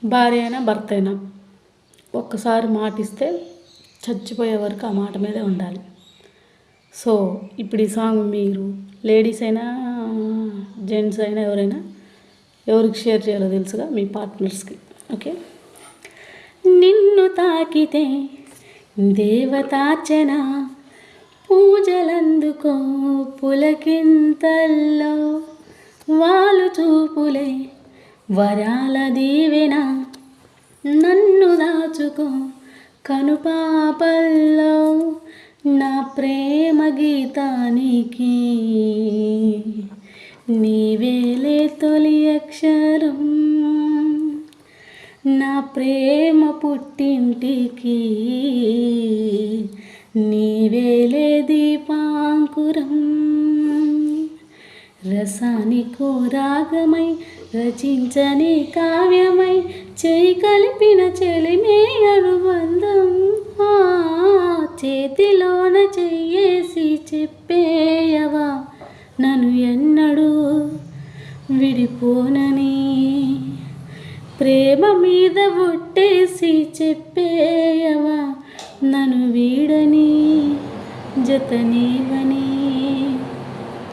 భార్య అయినా భర్త అయినా ఒక్కసారి మాట ఇస్తే చచ్చిపోయే వరకు ఆ మాట మీదే ఉండాలి. సో ఇప్పుడు ఈ సాంగ్ మీరు లేడీస్ అయినా జెంట్స్ అయినా ఎవరికి షేర్ చేయాలో తెలుసుగా, మీ పార్ట్నర్స్కి. ఓకే. నిన్ను తాకితే దేవతార్చన, పూజలందుకో పులకింతల్లో, వాళ్ళు చూపులే వరాల దీవెన, నన్ను దాచుకో కనుపాపల్లో, నా ప్రేమ గీతానికి నీవేలే తొలి అక్షరం, నా ప్రేమ పుట్టింటికి నీవేలే దీపాంకురం, రసానికో రాగమై రచించని కావ్యమై, చేయి కలిపిన చెలిమే అనుబంధం, చేతిలోన చెయ్యేసి చెప్పేయవా నన్ను ఎన్నడూ విడిపోనని, ప్రేమ మీద ఒట్టేసి చెప్పేయవా నన్ను వీడని జతనీవని.